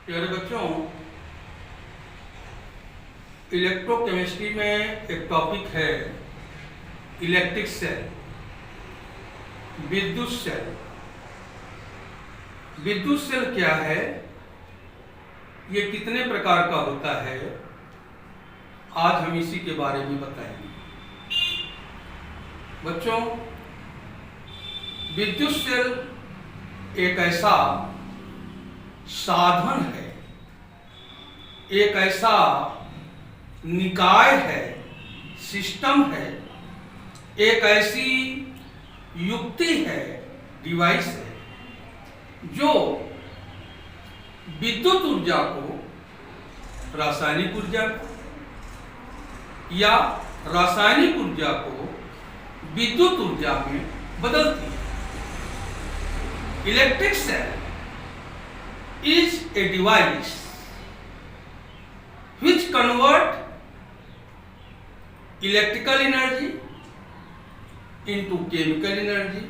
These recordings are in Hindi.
प्यारे बच्चों, इलेक्ट्रोकेमिस्ट्री में एक टॉपिक है इलेक्ट्रिक सेल, विद्युत सेल। विद्युत सेल क्या है, ये कितने प्रकार का होता है, आज हम इसी के बारे में बताएंगे। बच्चों, विद्युत सेल एक ऐसा साधन है, एक ऐसा निकाय है, सिस्टम है, एक ऐसी युक्ति है, डिवाइस है, जो विद्युत ऊर्जा को रासायनिक ऊर्जा को या रासायनिक ऊर्जा को विद्युत ऊर्जा में बदलती है। Electric cell is a device which convert electrical energy into chemical energy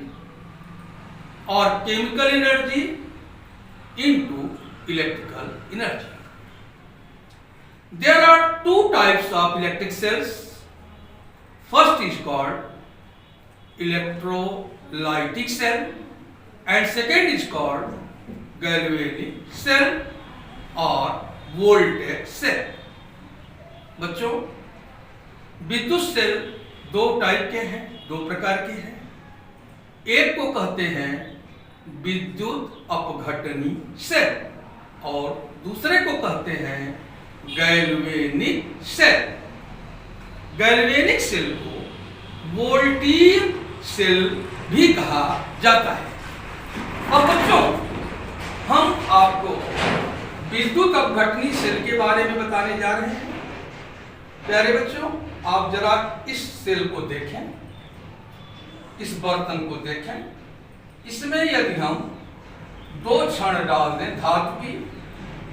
or chemical energy into electrical energy. There are two types of electric cells. First is called electrolytic cell and second is called galvanic cell और वोल्टेज सेल। बच्चों, विद्युत सेल दो टाइप के हैं, दो प्रकार के हैं। एक को कहते हैं विद्युत अपघटनी सेल और दूसरे को कहते हैं गैल्वेनिक सेल। गैल्वेनिक सेल को वोल्टेज सेल भी कहा जाता है। और बच्चों, हम आपको विद्युत अपघटनी सेल के बारे में बताने जा रहे हैं। प्यारे बच्चों, आप जरा इस सेल को देखें, इस बर्तन को देखें। इसमें यदि हम दो क्षण डाल दें धातु की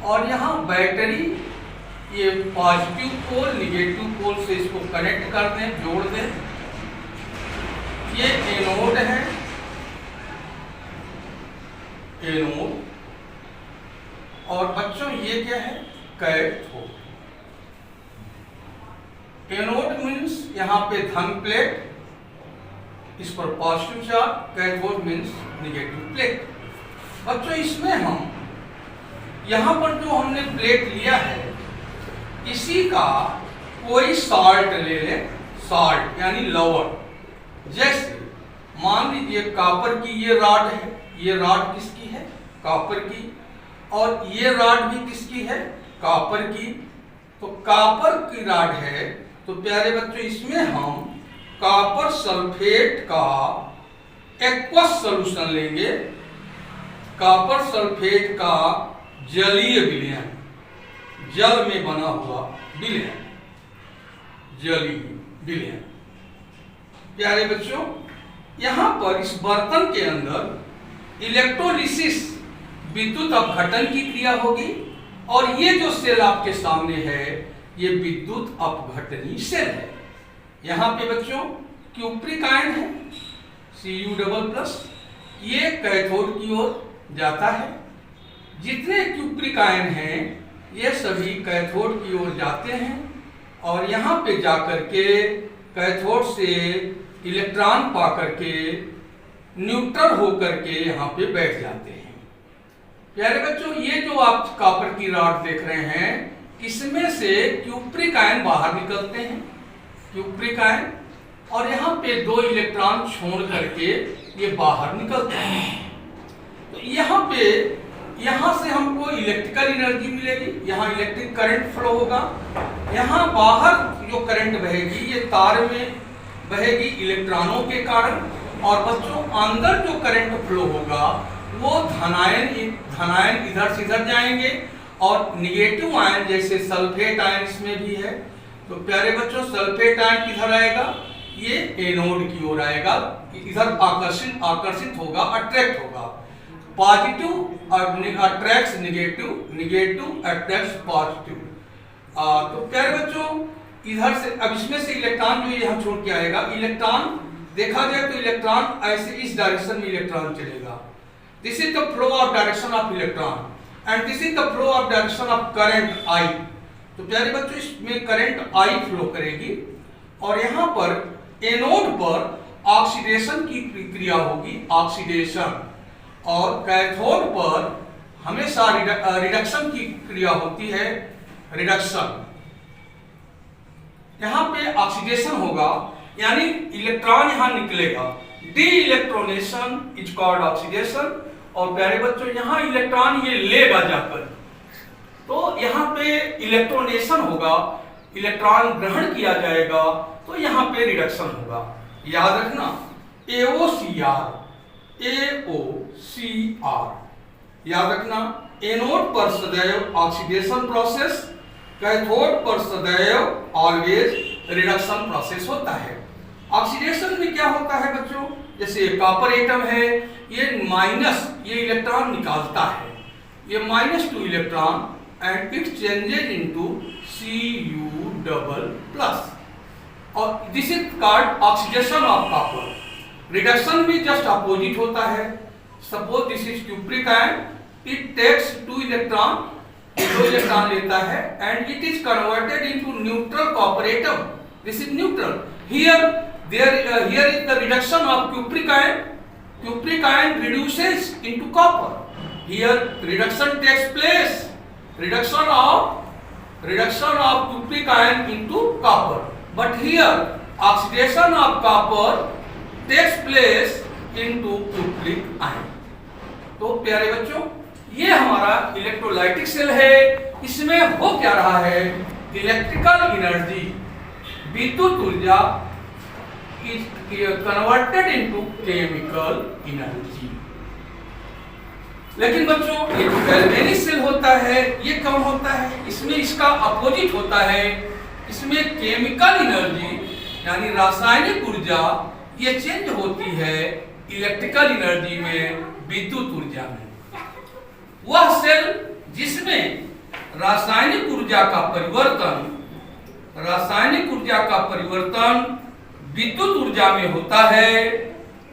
और यहाँ बैटरी, ये पॉजिटिव पोल निगेटिव पोल से इसको कनेक्ट कर दें, जोड़ दें। ये एनोड है, एनोड। और बच्चों, ये क्या है, कैथोड। एनोड मीन्स यहाँ पे धन प्लेट, इस पर positive charge. Cathode means negative plate. बच्चों, इसमें हम यहाँ पर जो हमने प्लेट लिया है, इसी का कोई साल्ट ले ले, साल्ट यानी लवण। जैसे मान लीजिए कापर की ये रॉड है, ये रॉड किसकी है, कापर की, और ये रॉड भी किसकी है, कॉपर की। तो कॉपर की रॉड है, तो प्यारे बच्चों इसमें हम कॉपर सल्फेट का एक्वस सॉल्यूशन लेंगे। कॉपर सल्फेट का जलीय विलयन, जल में बना हुआ विलयन, जलीय विलयन। प्यारे बच्चों, यहां पर इस बर्तन के अंदर इलेक्ट्रोलिसिस, विद्युत अपघटन की क्रिया होगी। और ये जो सेल आपके सामने है, ये विद्युत अपघटनी सेल है। यहाँ पे बच्चों क्यूप्रिक आयन है, Cu++, ये कैथोड की ओर जाता है। जितने क्यूप्रिक आयन हैं, ये सभी कैथोड की ओर जाते हैं और यहाँ पे जाकर के कैथोड से इलेक्ट्रॉन पा करके न्यूट्रल होकर के यहाँ पे बैठ जाते हैं। प्यारे बच्चों, ये जो आप कॉपर की रॉड देख रहे हैं, इसमें से क्यूप्रिक आयन बाहर निकलते हैं, क्यूप्रिक आयन, और यहाँ पे दो इलेक्ट्रॉन छोड़ करके ये बाहर निकलते हैं। तो यहाँ पे, यहाँ से हमको इलेक्ट्रिकल एनर्जी मिलेगी, यहाँ इलेक्ट्रिक करंट फ्लो होगा। यहाँ बाहर जो करंट बहेगी, ये तार में बहेगी इलेक्ट्रॉनों के कारण। और बच्चों, अंदर जो करंट फ्लो होगा, वो धनायन इधर से इधर जाएंगे और निगेटिव आयन, जैसे सल्फेट आयन इसमें भी है। तो प्यारे बच्चों, सल्फेट आयन किधर आएगा, ये एनोड की ओर आएगा, इधर आकर्षित होगा, अट्रैक्ट होगा। Positive attracts negative, negative attracts positive. तो प्यारे बच्चों, इधर से अब इसमें से इलेक्ट्रॉन जो यहाँ छोड़ के आएगा, इलेक्ट्रॉन देखा जाए तो इलेक्ट्रॉन ऐसे इस डायरेक्शन में इलेक्ट्रॉन चलेगा। This is the flow of direction of electron and this is the flow of direction of current I. तो प्यारे बच्चों इसमें करंट आई फ्लो करेगी और यहाँ पर एनोड पर ऑक्सीडेशन की प्रक्रिया होगी, ऑक्सीडेशन, और कैथोड पर हमेशा रिडक्शन की क्रिया होती है, रिडक्शन। यहां पे ऑक्सीडेशन होगा यानी इलेक्ट्रॉन यहां निकलेगा, डी इलेक्ट्रोनेशन इज कॉल्ड ऑक्सीडेशन। और प्यारे बच्चों यहां इलेक्ट्रॉन ये लेगा जाकर, तो यहां पे इलेक्ट्रोनेशन होगा, इलेक्ट्रॉन ग्रहण किया जाएगा, तो यहां पे रिडक्शन होगा। याद रखना AOCR, याद रखना। एनोड पर सदैव ऑक्सीडेशन प्रोसेस, कैथोड पर सदैव ऑलवेज रिडक्शन प्रोसेस होता है। ऑक्सीडेशन में क्या होता है बच्चों, जैसे कॉपर एटम है, ये इलेक्ट्रॉन निकालता है, ये -2 electron and it changes into Cu double plus, और this is called oxidation of copper. Reduction भी जस्ट अपोजिट होता है। Suppose this is cupric ion, it takes 2 electron, 2 electron लेता है and it is converted into neutral copper atom, this is neutral. here is the reduction of cupric ion reduces into copper, here reduction takes place, reduction of cupric ion into copper, but here oxidation of copper takes place into cupric ion। तो प्यारे बच्चों ये हमारा इलेक्ट्रोलाइटिक सेल है, इसमें हो क्या रहा है, इलेक्ट्रिकल एनर्जी, विद्युत ऊर्जा is converted into chemical energy। लेकिन बच्चों ये जो गैल्वेनिक सेल होता है ये कम होता है, इसमें इसका अपोजिट होता है, इसमें केमिकल एनर्जी यानी रासायनिक ऊर्जा ये चेंज होती है इलेक्ट्रिकल एनर्जी में, विद्युत ऊर्जा में। वह सेल जिसमें रासायनिक ऊर्जा का परिवर्तन विद्युत ऊर्जा में होता है,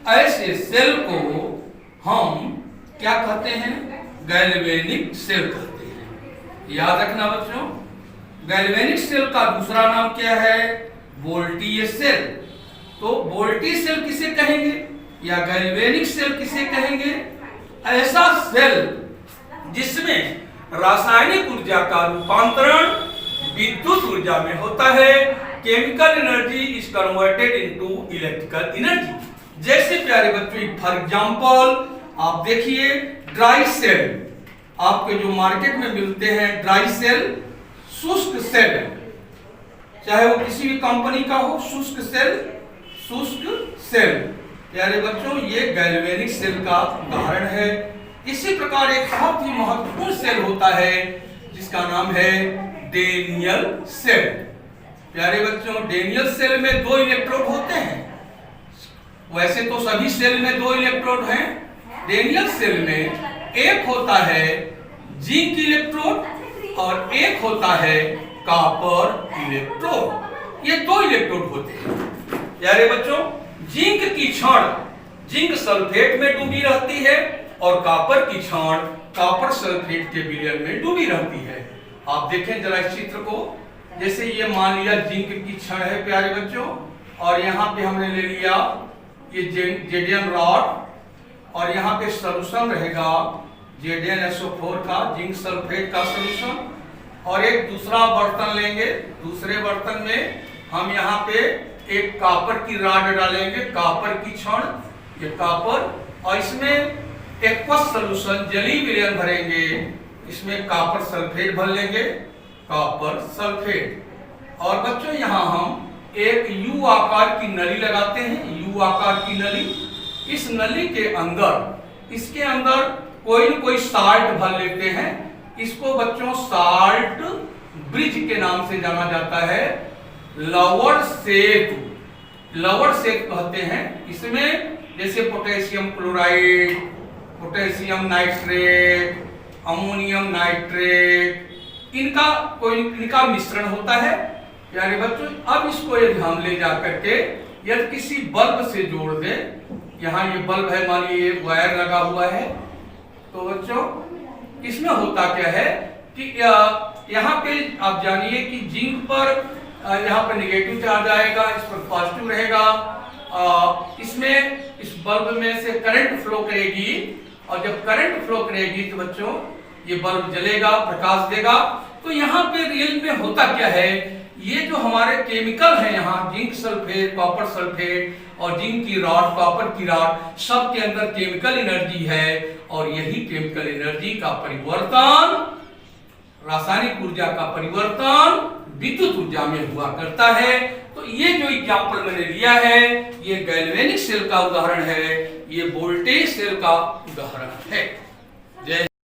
ऐसे सेल को हम क्या कहते हैं, गैल्वेनिक सेल कहते हैं। याद रखना बच्चों, गैल्वेनिक सेल का दूसरा नाम क्या है, वोल्टीय सेल। तो वोल्टीय सेल किसे कहेंगे या गैल्वेनिक सेल किसे कहेंगे, ऐसा सेल जिसमें रासायनिक ऊर्जा का रूपांतरण विद्युत ऊर्जा में होता है, chemical energy is converted into electrical energy. जैसे प्यारे बच्चों फॉर एग्जांपल आप देखिए ड्राई सेल, आपके जो मार्केट में मिलते हैं ड्राई सेल, शुष्क सेल, चाहे वो किसी भी कंपनी का हो, शुष्क सेल प्यारे बच्चों ये गैल्वेनिक सेल का उदाहरण है। इसी प्रकार एक बहुत ही महत्वपूर्ण सेल होता है जिसका नाम है डेनियल सेल। प्यारे बच्चों डेनियल सेल में 2 इलेक्ट्रोड होते हैं, वैसे तो सभी सेल में 2 इलेक्ट्रोड हैं, डेनियल सेल में एक होता है जिंक इलेक्ट्रोड और एक होता है कॉपर इलेक्ट्रोड, ये 2 इलेक्ट्रोड होते हैं। प्यारे बच्चों जिंक की छड़ जिंक सल्फेट में डूबी रहती है और कॉपर की छड़ कॉपर सल्फेट के विलयन में डूबी रहती है। आप देखें जरा इस चित्र को, जैसे ये मान लिया जिंक की छड़ है प्यारे बच्चों, और यहाँ पे हमने ले लिया ये जेडियम रॉड और यहाँ पे सॉल्यूशन रहेगा JnSO4 का, जिंक सल्फेट का सॉल्यूशन, और एक दूसरा बर्तन लेंगे, दूसरे बर्तन में हम यहाँ पे एक कॉपर की रॉड डालेंगे, कॉपर की छड़, ये कॉपर, और इसमें एक्वस सॉल्यूशन जलीय विलयन भरेंगे, इसमें कॉपर सल्फेट भर लेंगे, कॉपर सल्फेट। और बच्चों यहाँ हम एक U आकार की नली लगाते हैं, U आकार की नली, इस नली के अंदर इसके अंदर कोई न कोई साल्ट भर लेते हैं, इसको बच्चों साल्ट ब्रिज के नाम से जाना जाता है, लवण सेतु कहते हैं। इसमें जैसे potassium chloride, potassium nitrate, ammonium nitrate, इनका मिश्रण होता है प्यारे बच्चों। अब इसको यदि हम ले जा करके यदि किसी बल्ब से जोड़ दें, यहाँ ये बल्ब है, मानिए ये वायर लगा हुआ है, तो बच्चों इसमें होता क्या है कि यहाँ पे आप जानिए कि जिंक पर यहाँ पर नेगेटिव चार्ज आएगा, इस पर पॉजिटिव रहेगा। इसमें इस बल्ब में से करंट फ्लो करेगी, और जब करंट फ्लो करेगी तो बच्चों ये बल्ब जलेगा, प्रकाश देगा। तो यहाँ पे रियल में होता क्या है, ये जो हमारे केमिकल है यहाँ जिंक सल्फेट, कॉपर सल्फेट और जिंक की रॉड, कॉपर की रॉड, सब के अंदर केमिकल एनर्जी है, और यही केमिकल एनर्जी का परिवर्तन, रासायनिक ऊर्जा का परिवर्तन विद्युत ऊर्जा में हुआ करता है। तो ये जो एग्जाम्पल मैंने लिया है ये गैल्वेनिक सेल का उदाहरण है, ये वोल्टेज सेल का उदाहरण है।